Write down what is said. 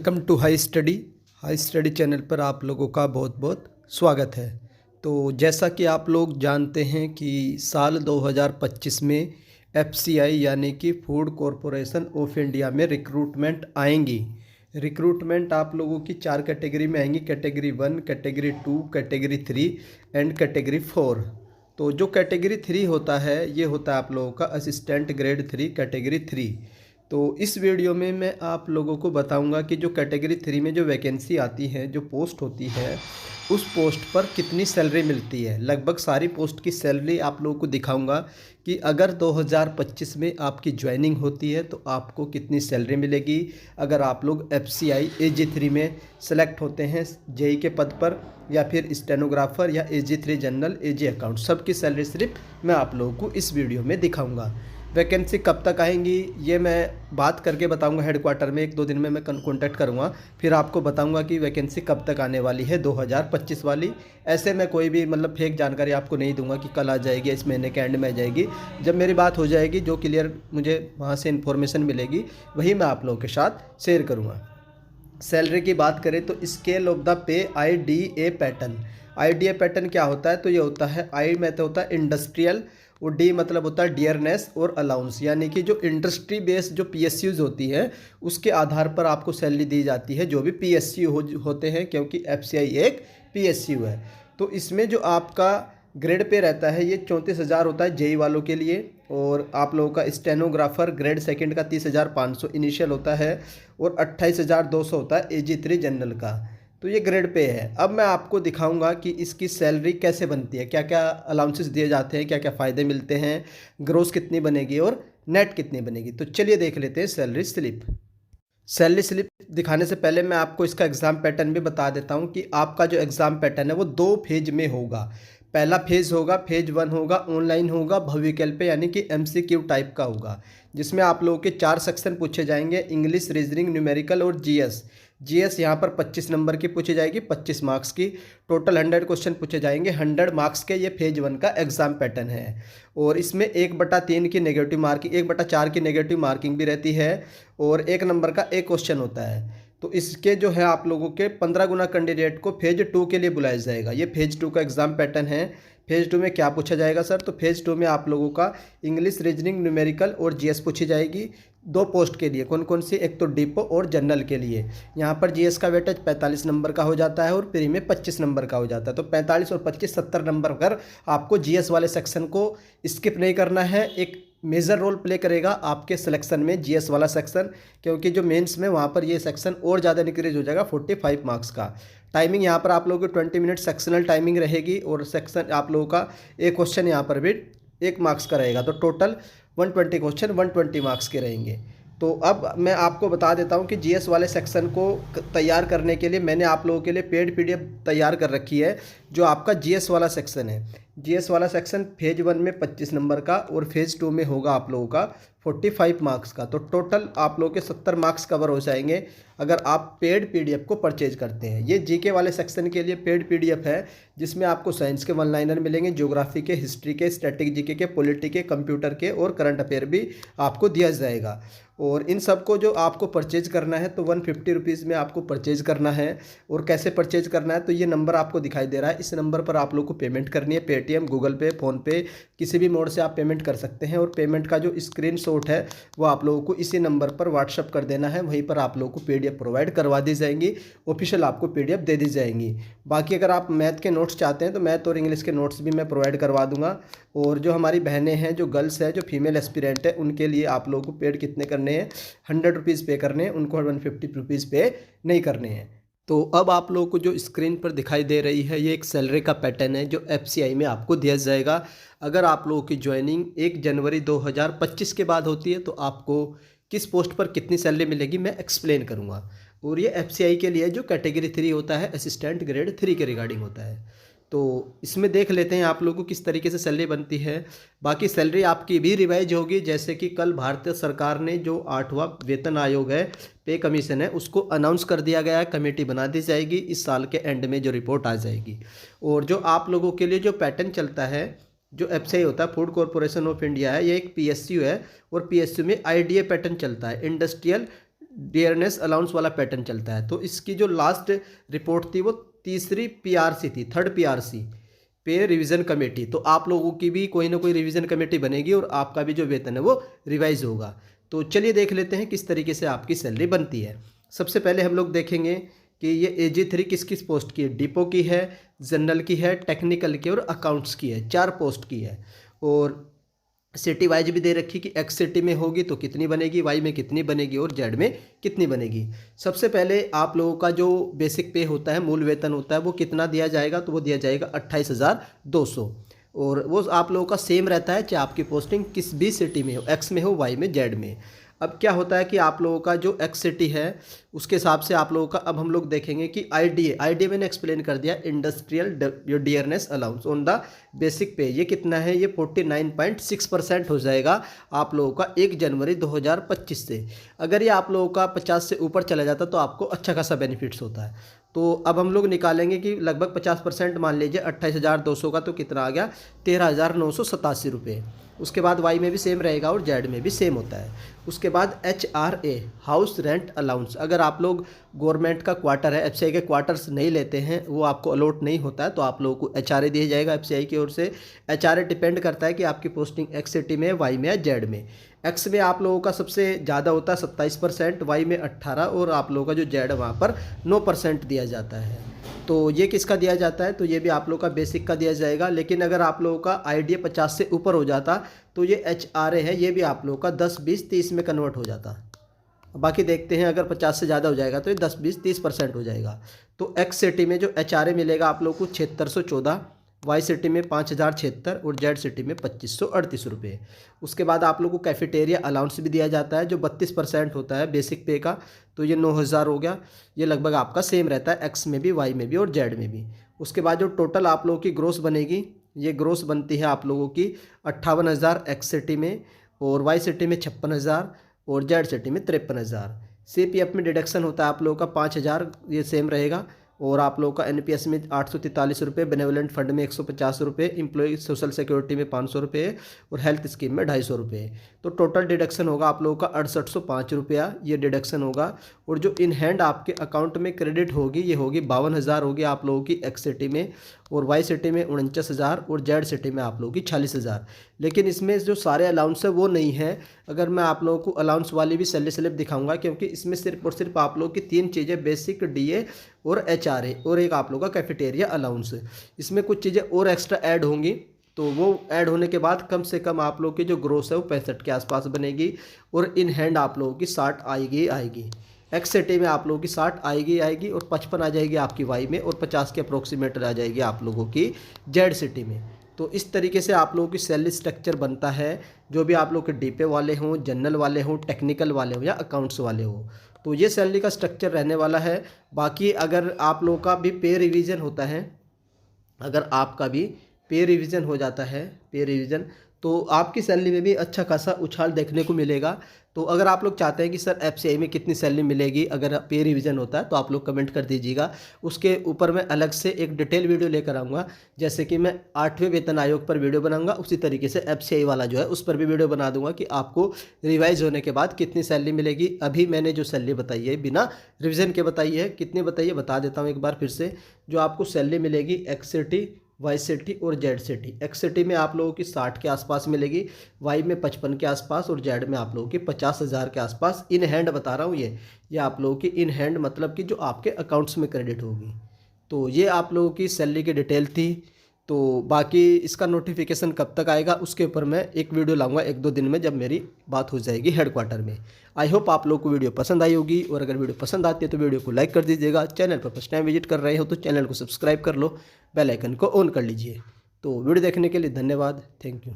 Welcome to high study channel पर आप लोगों का बहुत बहुत स्वागत है। तो जैसा कि आप लोग जानते हैं कि साल 2025 में एफसीआई यानी कि फूड कॉरपोरेशन ऑफ इंडिया में रिक्रूटमेंट आएंगी। रिक्रूटमेंट आप लोगों की 4 कैटेगरी में आएंगी, category 1, category 2, category 3 and category 4। तो जो कैटेगरी 3 होता है ये होता है आप लोगों का असिस्टेंट ग्रेड 3 कैटेगरी 3। तो इस वीडियो में मैं आप लोगों को बताऊंगा कि जो कैटेगरी 3 में जो वैकेंसी आती है, जो पोस्ट होती है, उस पोस्ट पर कितनी सैलरी मिलती है। लगभग सारी पोस्ट की सैलरी आप लोगों को दिखाऊंगा कि अगर 2025 में आपकी ज्वाइनिंग होती है तो आपको कितनी सैलरी मिलेगी। अगर आप लोग एफसीआई AG3 में सेलेक्ट होते हैं जेई के पद पर, या फिर स्टेनोग्राफर या AG3 जनरल AG अकाउंट, सबकी सैलरी सिर्फ मैं आप लोगों को इस वीडियो में दिखाऊंगा। वैकेंसी कब तक आएंगी ये मैं बात करके बताऊंगा हेडक्वार्टर में, 1-2 दिन में मैं कॉन्टैक्ट करूंगा, फिर आपको बताऊंगा कि वैकेंसी कब तक आने वाली है 2025 वाली। ऐसे मैं कोई भी फेक जानकारी आपको नहीं दूंगा कि कल आ जाएगी, इस महीने के एंड में आ जाएगी। जब मेरी बात हो जाएगी, जो क्लियर मुझे वहाँ से इन्फॉर्मेशन मिलेगी वही मैं आप लोगों के साथ शेयर करूँगा। सैलरी की बात करें तो scale of the pay IDA pattern. IDA pattern क्या होता है? तो ये होता है, आई में तो होता है इंडस्ट्रियल, और डी मतलब होता है डियरनेस और अलाउंस, यानी कि जो इंडस्ट्री बेस्ड जो PSUs होती है उसके आधार पर आपको सैलरी दी जाती है, जो भी PSU होते हैं, क्योंकि FCI एक PSU है। तो इसमें जो आपका ग्रेड पे रहता है ये 34,000 होता है जेई वालों के लिए, और आप लोगों का स्टेनोग्राफर ग्रेड सेकंड का 30,500 इनिशियल होता है, और 28,200 होता है AG3 जनरल का। तो ये ग्रेड पे है। अब मैं आपको दिखाऊंगा कि इसकी सैलरी कैसे बनती है, क्या क्या अलाउंसेस दिए जाते हैं, क्या क्या फ़ायदे मिलते हैं, ग्रोस कितनी बनेगी और नेट कितनी बनेगी। तो चलिए देख लेते हैं सैलरी स्लिप। सैलरी स्लिप दिखाने से पहले मैं आपको इसका एग्ज़ाम पैटर्न भी बता देता हूँ कि आपका जो एग्ज़ाम पैटर्न है वो 2 फेज में होगा। पहला फेज़ होगा, फेज 1 होगा, ऑनलाइन होगा, भविकल पे, यानी कि MCQ टाइप का होगा, जिसमें आप लोगों के 4 सेक्शन पूछे जाएंगे, इंग्लिश, रीजनिंग, न्यूमेरिकल और GS यहाँ पर 25 नंबर की पूछी जाएगी, 25 मार्क्स की। टोटल 100 क्वेश्चन पूछे जाएंगे, 100 मार्क्स के। ये फेज 1 का एग्जाम पैटर्न है, और इसमें 1/3 की नेगेटिव मार्किंग, 1/4 की नेगेटिव मार्किंग भी रहती है, और 1 नंबर का एक क्वेश्चन होता है। तो इसके जो है आप लोगों के 15 गुना कैंडिडेट को फेज 2 के लिए बुलाया जाएगा। ये फेज 2 का एग्जाम पैटर्न है। फेज 2 में क्या पूछा जाएगा सर? तो फेज 2 में आप लोगों का इंग्लिश, रीजनिंग, न्यूमेरिकल और GS पूछी जाएगी। 2 पोस्ट के लिए। कौन कौन सी? एक तो डिपो और जनरल के लिए। यहाँ पर GS का वेटेज 45 नंबर का हो जाता है और प्री में 25 नंबर का हो जाता है। तो 45 और 25 70 नंबर पर आपको GS वाले सेक्शन को स्किप नहीं करना है। एक मेजर रोल प्ले करेगा आपके सिलेक्शन में GS वाला सेक्शन, क्योंकि जो मेंस में वहाँ पर ये सेक्शन और ज़्यादा इंक्रीज हो जाएगा 45 मार्क्स का। टाइमिंग यहाँ पर आप लोगों की 20 मिनट सेक्शनल टाइमिंग रहेगी, और सेक्शन आप लोगों का एक क्वेश्चन यहाँ पर भी 1 मार्क्स का रहेगा। तो टोटल 120 क्वेश्चन 120 मार्क्स के रहेंगे। तो अब मैं आपको बता देता हूँ कि GS वाले सेक्शन को तैयार करने के लिए मैंने आप लोगों के लिए पेड PDF तैयार कर रखी है, जो आपका GS वाला सेक्शन है। GS वाला सेक्शन फेज 1 में 25 नंबर का, और फेज 2 में होगा आप लोगों का 45 मार्क्स का। तो टोटल आप लोगों के 70 मार्क्स कवर हो जाएंगे अगर आप पेड PDF को परचेज करते हैं। ये GK वाले सेक्शन के लिए पेड PDF है, जिसमें आपको साइंस के 1 लाइनर मिलेंगे, ज्योग्राफी के, हिस्ट्री के, स्टैटिक GK के, पॉलिटी के, कंप्यूटर के और करंट अफेयर भी आपको दिया जाएगा। और इन सब को जो आपको परचेज करना है तो 150 रुपीज़ में आपको परचेज करना है। और कैसे परचेज करना है? तो ये नंबर आपको दिखाई दे रहा है, इस नंबर पर आप लोग को पेमेंट करनी है। पेटीएम, गूगल पे, फ़ोनपे, किसी भी मोड से आप पेमेंट कर सकते हैं, और पेमेंट का जो स्क्रीनशॉट है वो आप लोगों को इसी नंबर पर व्हाट्सअप कर देना है। वहीं पर आप लोगों को PDF प्रोवाइड करवा दी जाएंगी, ऑफिशियल आपको PDF दे दी जाएंगी। बाकी अगर आप मैथ के नोट्स चाहते हैं तो मैथ और इंग्लिश के नोट्स भी मैं प्रोवाइड करवा दूंगा। और जो हमारी बहनें हैं, जो गर्ल्स हैं, जो फीमेल एस्पिरेंट है, उनके लिए आप लोगों को पेड कितने करने हैं? 100 रुपीज़ पे करने हैं, उनको 150 रुपीज़ पे नहीं करने हैं। तो अब आप लोगों को जो स्क्रीन पर दिखाई दे रही है ये एक सैलरी का पैटर्न है, जो FCI में आपको दिया जाएगा। अगर आप लोगों की ज्वाइनिंग 1 जनवरी 2025 के बाद होती है तो आपको किस पोस्ट पर कितनी सैलरी मिलेगी मैं एक्सप्लेन करूँगा। और ये FCI के लिए जो कैटेगरी 3 होता है, असिस्टेंट ग्रेड 3 के रिगार्डिंग होता है। तो इसमें देख लेते हैं आप लोगों को किस तरीके से सैलरी बनती है। बाकी सैलरी आपकी भी रिवाइज होगी, जैसे कि कल भारतीय सरकार ने जो 8वां वेतन आयोग है, पे कमीशन है, उसको अनाउंस कर दिया गया है। कमेटी बना दी जाएगी, इस साल के एंड में जो रिपोर्ट आ जाएगी। और जो आप लोगों के लिए जो पैटर्न चलता है, जो FCI होता है, फूड कॉरपोरेशन ऑफ इंडिया है, ये एक PSU है, और PSU में IDA पैटर्न चलता है, इंडस्ट्रियल डियरनेस अलाउंस वाला पैटर्न चलता है। तो इसकी जो लास्ट रिपोर्ट थी वो तीसरी पीआरसी थी, थर्ड पीआरसी, पे रिवीजन कमेटी। तो आप लोगों की भी कोई ना कोई रिवीजन कमेटी बनेगी और आपका भी जो वेतन है वो रिवाइज होगा। तो चलिए देख लेते हैं किस तरीके से आपकी सैलरी बनती है। सबसे पहले हम लोग देखेंगे कि ये AG3 किस किस पोस्ट की है। डिपो की है, जनरल की है, टेक्निकल की और अकाउंट्स की है, 4 पोस्ट की है। और सिटी वाइज भी दे रखी कि एक्स सिटी में होगी तो कितनी बनेगी, वाई में कितनी बनेगी और जेड में कितनी बनेगी। सबसे पहले आप लोगों का जो बेसिक पे होता है, मूल वेतन होता है, वो कितना दिया जाएगा, तो वो दिया जाएगा 28,200। और वो आप लोगों का सेम रहता है चाहे आपकी पोस्टिंग किस भी सिटी में हो, एक्स में हो, वाई में, जेड में। अब क्या होता है कि आप लोगों का जो एक्स सिटी है उसके हिसाब से आप लोगों का, अब हम लोग देखेंगे कि आईडीए मैंने एक्सप्लेन कर दिया, industrial dearness allowance on the basic पे, ये कितना है, ये 49.6% हो जाएगा आप लोगों का 1 जनवरी 2025 से। अगर ये आप लोगों का 50 से ऊपर चला जाता तो आपको अच्छा खासा बेनिफिट्स होता है। तो अब हम लोग निकालेंगे कि लगभग 50% मान लीजिए 28,200 का, तो कितना आ गया, 13,987 रुपये। उसके बाद वाई में भी सेम रहेगा और जेड में भी सेम होता है। उसके बाद HRA, हाउस रेंट अलाउंस, अगर आप लोग गवर्नमेंट का क्वार्टर है, FCI के क्वार्टर्स नहीं लेते हैं, वो आपको अलॉट नहीं होता है, तो आप लोगों को HRA दिया जाएगा FCI की ओर से। HRA डिपेंड करता है कि आपकी पोस्टिंग एक्स सिटी में, वाई में या जेड में। एक्स में आप लोगों का सबसे ज़्यादा होता है 27%, वाई में 18%, और आप लोगों का जो जेड है वहाँ पर 9% दिया जाता है। तो ये किसका दिया जाता है, तो ये भी आप लोगों का बेसिक का दिया जाएगा। लेकिन अगर आप लोगों का आईडीए 50 से ऊपर हो जाता तो ये HRA है, ये भी आप लोगों का 10, 20, 30 में कन्वर्ट हो जाता। बाकी देखते हैं, अगर 50 से ज़्यादा हो जाएगा तो ये 10, 20, 30% हो जाएगा। तो एक्स सिटी में जो HRA मिलेगा आप लोगों को 7614, वाई सिटी में 5,076 और जेड सिटी में 2,538 रुपये। उसके बाद आप लोगों को कैफेटेरिया अलाउंस भी दिया जाता है जो 32% होता है बेसिक पे का, तो ये 9,000 हो गया। ये लगभग आपका सेम रहता है एक्स में भी, वाई में भी और जेड में भी। उसके बाद जो टोटल आप लोगों की ग्रोस बनेगी, ये ग्रोस बनती है आप लोगों की 58,000 एक्स सिटी में, और वाई सिटी में 56,000 और जेड सिटी में 53,000। CPF में डिडक्शन होता है आप लोगों का 5,000, ये सेम रहेगा। और आप लोगों का NPS में 843 रुपये, बेनेवलेंट फंड में 150 रुपये, एम्प्लॉय सोशल सिक्योरिटी में 500 रुपये और हेल्थ स्कीम में 250 रुपये। तो टोटल डिडक्शन होगा आप लोगों का 6805 रुपया, ये डिडक्शन होगा। और जो इन हैंड आपके अकाउंट में क्रेडिट होगी, ये होगी 52,000 होगी आप लोगों की एक्स सिटी में, और वाई सिटी में 49,000 और जेड सिटी में आप लोगों की 46,000। लेकिन इसमें जो सारे अलाउंस है वो नहीं है। अगर मैं आप लोगों को अलाउंस वाली भी सैलरी स्लिप दिखाऊंगा, क्योंकि इसमें सिर्फ और सिर्फ आप लोगों की 3 चीज़ें, बेसिक, DA और HRA, और एक आप लोगों का कैफेटेरिया अलाउंस। इसमें कुछ चीज़ें और एक्स्ट्रा ऐड होंगी, तो वो ऐड होने के बाद कम से कम आप लोगों की जो ग्रोस है वो 65 के आसपास बनेगी, और इन हैंड आप लोगों की 60 आएगी। एक्स सिटी में आप लोगों की 60 आएगी और 55 आ जाएगी आपकी वाई में, और 50 के अप्रोक्सीमेट आ जाएगी आप लोगों की जेड सिटी में। तो इस तरीके से आप लोगों की सैलरी स्ट्रक्चर बनता है, जो भी आप लोग के डीपे वाले हों, जनरल वाले हों, टेक्निकल वाले हों या अकाउंट्स वाले हों, तो ये सैलरी का स्ट्रक्चर रहने वाला है। बाकी अगर आप लोगों का भी पे रिवीजन होता है, अगर आपका भी पे रिवीजन हो जाता है, पे रिवीजन, तो आपकी सैलरी में भी अच्छा खासा उछाल देखने को मिलेगा। तो अगर आप लोग चाहते हैं कि सर FCI में कितनी सैलरी मिलेगी अगर पे रिवीजन होता है, तो आप लोग कमेंट कर दीजिएगा। उसके ऊपर मैं अलग से एक डिटेल वीडियो लेकर आऊँगा। जैसे कि मैं 8वें वेतन आयोग पर वीडियो बनाऊंगा, उसी तरीके से FCI वाला जो है उस पर भी वीडियो बना दूंगा कि आपको रिवाइज होने के बाद कितनी सैलरी मिलेगी। अभी मैंने जो सैलरी बताई है बिना रिविज़न के बताई है, कितनी बताई है बता देता हूँ एक बार फिर से। जो आपको सैलरी मिलेगी एक्स सिटी, वाई सिटी और जेड सिटी, एक्स सिटी में आप लोगों की 60 के आसपास मिलेगी, वाई में 55 के आसपास और जेड में आप लोगों की 50,000 के आसपास। इन हैंड बता रहा हूँ, ये आप लोगों की इन हैंड मतलब कि जो आपके अकाउंट्स में क्रेडिट होगी। तो ये आप लोगों की सैलरी की डिटेल थी। तो बाकी इसका नोटिफिकेशन कब तक आएगा उसके ऊपर मैं एक वीडियो लाऊंगा 1-2 दिन में, जब मेरी बात हो जाएगी हेडक्वार्टर में। आई होप आप लोगों को वीडियो पसंद आई होगी, और अगर वीडियो पसंद आती है तो वीडियो को लाइक कर दीजिएगा। चैनल पर फर्स्ट टाइम विजिट कर रहे हो तो चैनल को सब्सक्राइब कर लो, बेल आइकन को ऑन कर लीजिए। तो वीडियो देखने के लिए धन्यवाद, थैंक यू।